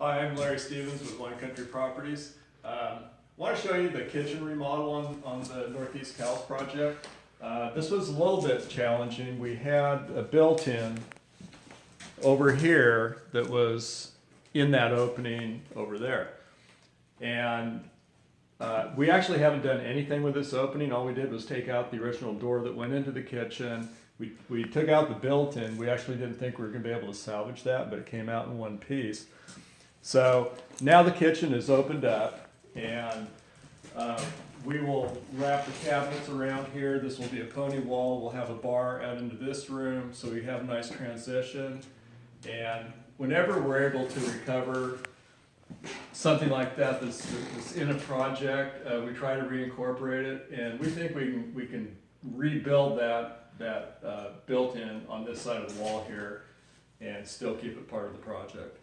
Hi, I'm Larry Stevens with Wine Country Properties. Want to show you the kitchen remodel on the Northeast Cowls project. This was a little bit challenging. We had a built-in over here that was in that opening over there. And we actually haven't done anything with this opening. All we did was take out the original door that went into the kitchen. We took out the built-in. We actually didn't think we were going to be able to salvage that, but it came out in one piece. So now the kitchen is opened up, and we will wrap the cabinets around here. This will be a pony wall. We'll have a bar out into this room, so we have a nice transition. And whenever we're able to recover something like that that's in a project, we try to reincorporate it, and we think we can rebuild that built-in on this side of the wall here and still keep it part of the project.